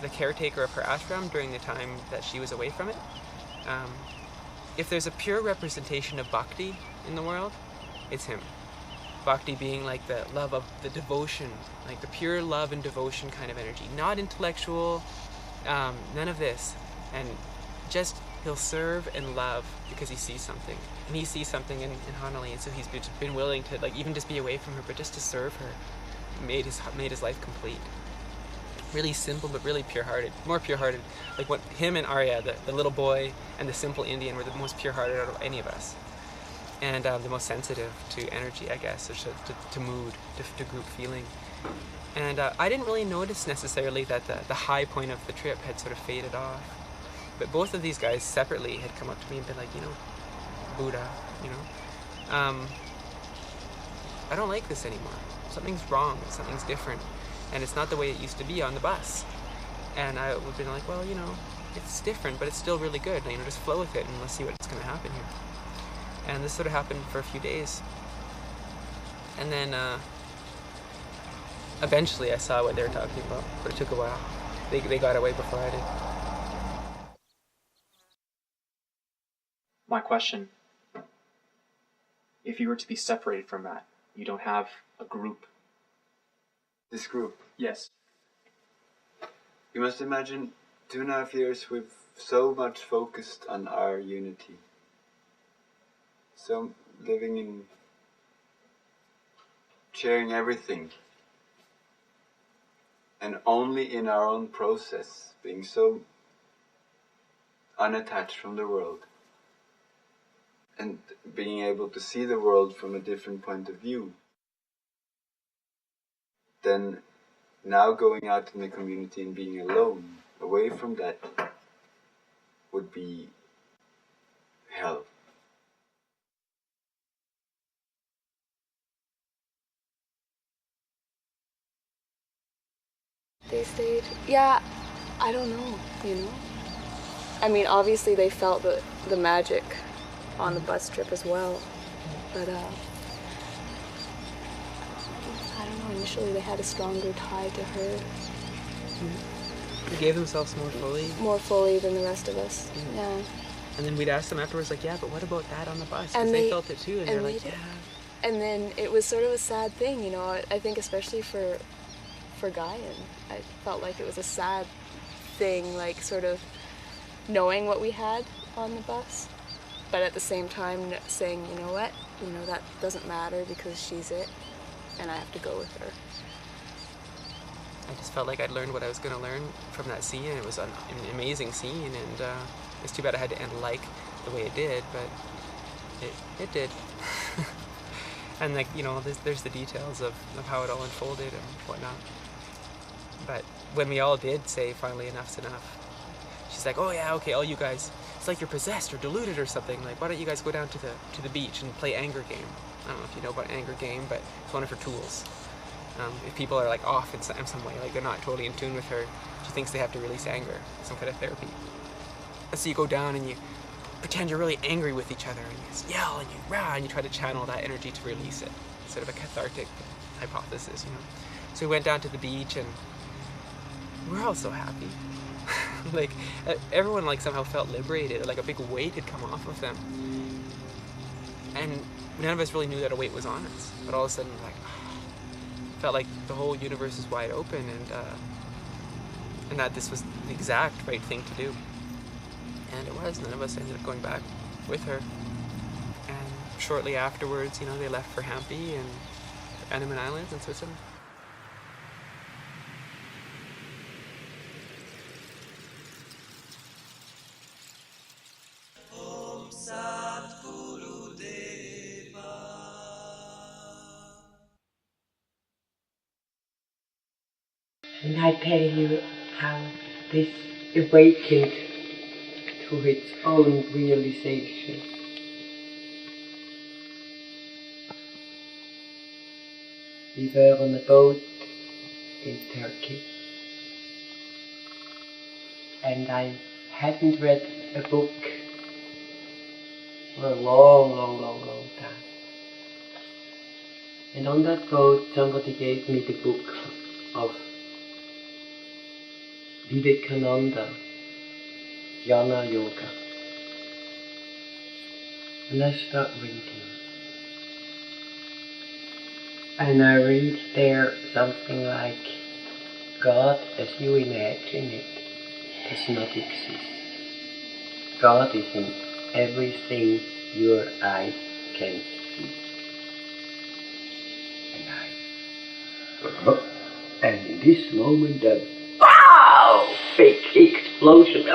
the caretaker of her ashram during the time that she was away from it. If there's a pure representation of bhakti in the world, it's him. Bhakti being like the love of the devotion, like the pure love and devotion kind of energy. Not intellectual, none of this. And just, he'll serve and love because he sees something. And he sees something in Hanali, and so he's been willing to, like, even just be away from her, but just to serve her. Made his life complete. Really simple, but really pure-hearted. More pure-hearted. Like what him and Arya, the little boy and the simple Indian, were the most pure-hearted out of any of us. And the most sensitive to energy, I guess, or to mood, to group feeling. And I didn't really notice necessarily that the high point of the trip had sort of faded off. But both of these guys separately had come up to me and been like, Buddha, I don't like this anymore. Something's wrong, something's different. And it's not the way it used to be on the bus. And I would have been like, well, it's different, but it's still really good. Just flow with it and let's see what's going to happen here. And this sort of happened for a few days. And then eventually I saw what they were talking about, but it took a while. They got away before I did. My question, if you were to be separated from that, you don't have a group. This group? Yes. You must imagine 2.5 years we've so much focused on our unity. So living in sharing everything. And only in our own process, being so unattached from the world. And being able to see the world from a different point of view. Then now going out in the community and being alone, away from that, would be hell. They stayed. Yeah, I don't know, you know? I mean, obviously they felt the magic on the bus trip as well. But, I don't know, initially they had a stronger tie to her. They gave themselves more fully. More fully than the rest of us, yeah. And then we'd ask them afterwards, like, yeah, but what about that on the bus? Because And they felt it too, and they're like, did. yeah. And then it was sort of a sad thing, you know. I think especially for Guyan, I felt like it was a sad thing, like sort of knowing what we had on the bus, but at the same time saying, you know what, you know, that doesn't matter because she's it, and I have to go with her. I just felt like I'd learned what I was going to learn from that scene, and it was an amazing scene, and it's too bad I had to end like the way it did, but it did. And like, you know, there's the details of how it all unfolded and whatnot. But when we all did say finally enough's enough, she's like, oh yeah, okay, all you guys, it's like you're possessed or deluded or something. Like, why don't you guys go down to the beach and play anger game? I don't know if you know about anger game, but it's one of her tools. If people are like off in some way, like they're not totally in tune with her, she thinks they have to release anger, some kind of therapy. And so you go down and you pretend you're really angry with each other, and you just yell and you rah, and you try to channel that energy to release it. It's sort of a cathartic hypothesis, you know. So we went down to the beach, and we're all so happy. Like, everyone like somehow felt liberated, like a big weight had come off of them. And none of us really knew that a weight was on us. But all of a sudden, like, felt like the whole universe is wide open, and that this was the exact right thing to do. And it was. None of us ended up going back with her. And shortly afterwards, you know, they left for Hampi and Andaman Islands in Switzerland. And I tell you how this awakened to its own realization. We were on a boat in Turkey, and I hadn't read a book for a long time. And on that boat somebody gave me the book of Vivekananda, Jnana Yoga. And I start reading. And I read there something like, God as you imagine it does not exist. God is in everything your eyes can see. And in this moment, wow! Big explosion. And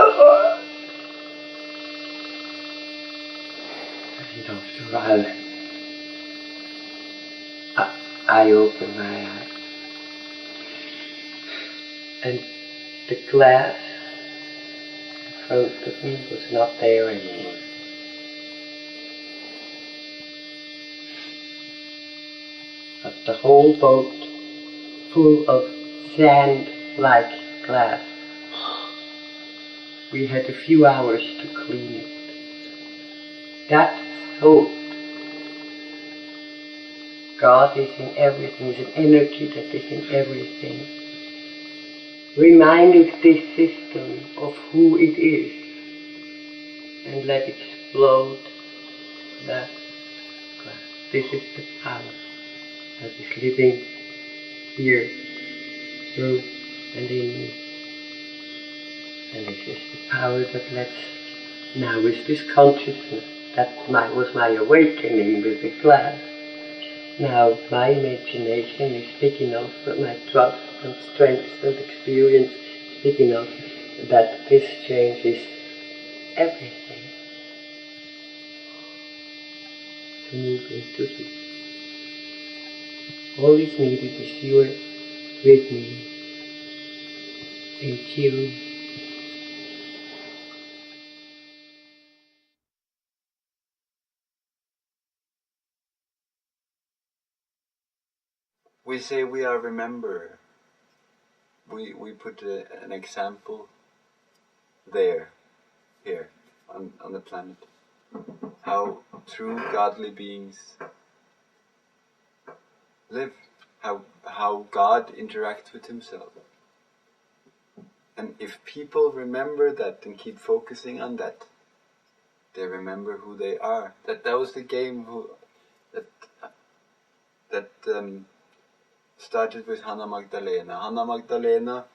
after a while, I opened my eyes, and the glass in front of me was not there anymore. But the whole boat full of sand-like glass. We had a few hours to clean it. That thought, God is in everything, is an energy that is in everything, reminded this system of who it is, and let it explode that glass. This is the power that is living here, through and in me. And this is the power that lets, now with this consciousness, that was my awakening with the glass. Now my imagination is big enough, that my trust and strength and experience is big enough that this changes everything to move into this. All is needed is you with me in tune. we say we are rememberer. We put an example there, here, on the planet. How true godly beings live. How God interacts with himself. And if people remember that and keep focusing on that, they remember who they are. That was the game that started with Hannah Magdalena. Hannah Magdalena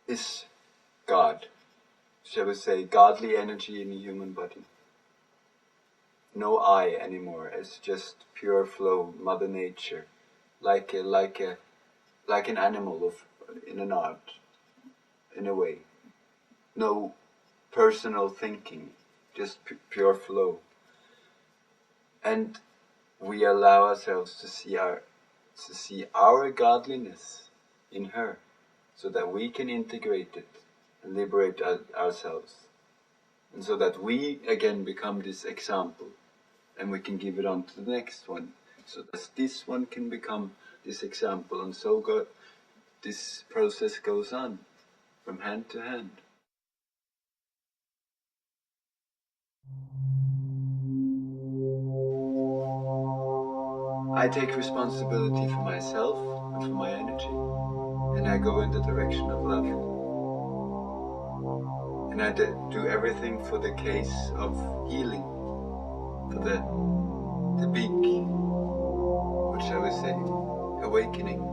is God, shall we say, godly energy in the human body. No I anymore. It's just pure flow, Mother Nature, like an animal in an art, in a way. No personal thinking, just pure flow. And we allow ourselves to see our godliness in her, so that we can integrate it and liberate ourselves, and so that we again become this example, and we can give it on to the next one, so that this one can become this example, and so this process goes on from hand to hand. I take responsibility for myself and for my energy, and I go in the direction of love. And I do everything for the case of healing, for the big, what shall we say, awakening.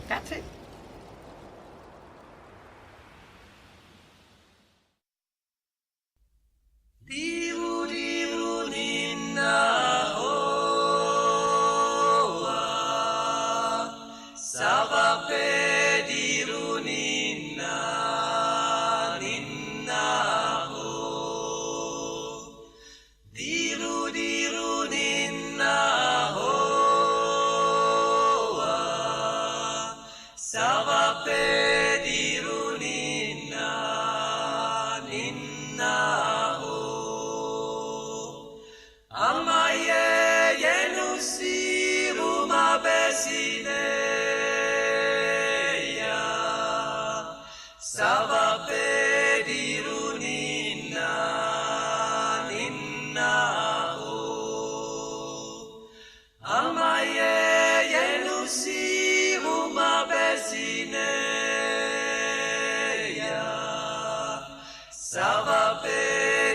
That's it. Diru diru ninna hoa, savape diru ninna ho. Diru diru ninna hoa, savape diru ninna ho. Amaye yenusiru mabesineya, savape diru ninna ho. Amaye yenusiru mabesineya, savape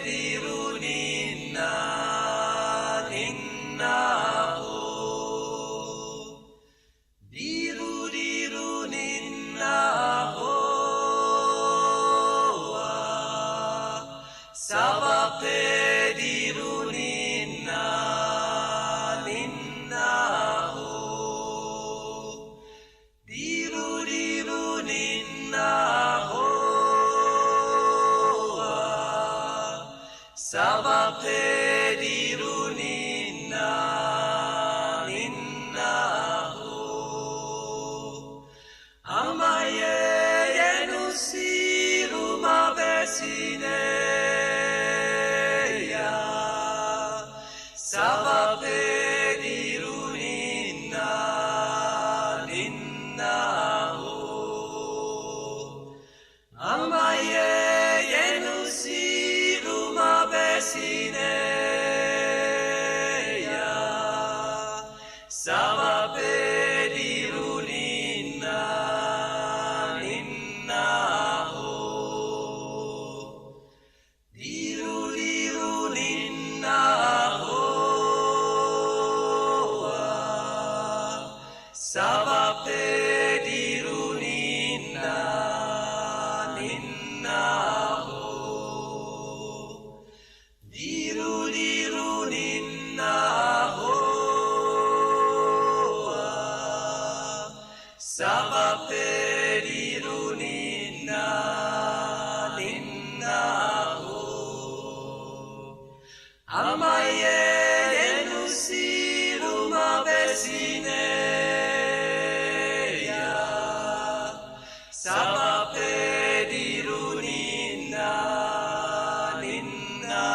diru ninna ho. Diru diru ninna hoa, savape diru ninna ho. Diru diru ninna hoa, savape diru ninna ho. Amaye yenusiru mabesineya, savape diru ninna ho. Amaye yenusiru mabesineya, savape diru ninna ho. dirunina ninna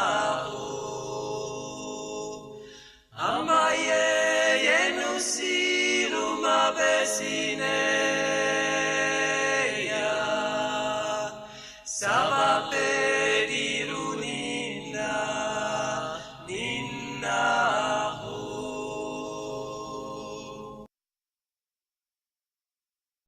amaye yenusiru mabesineya sabape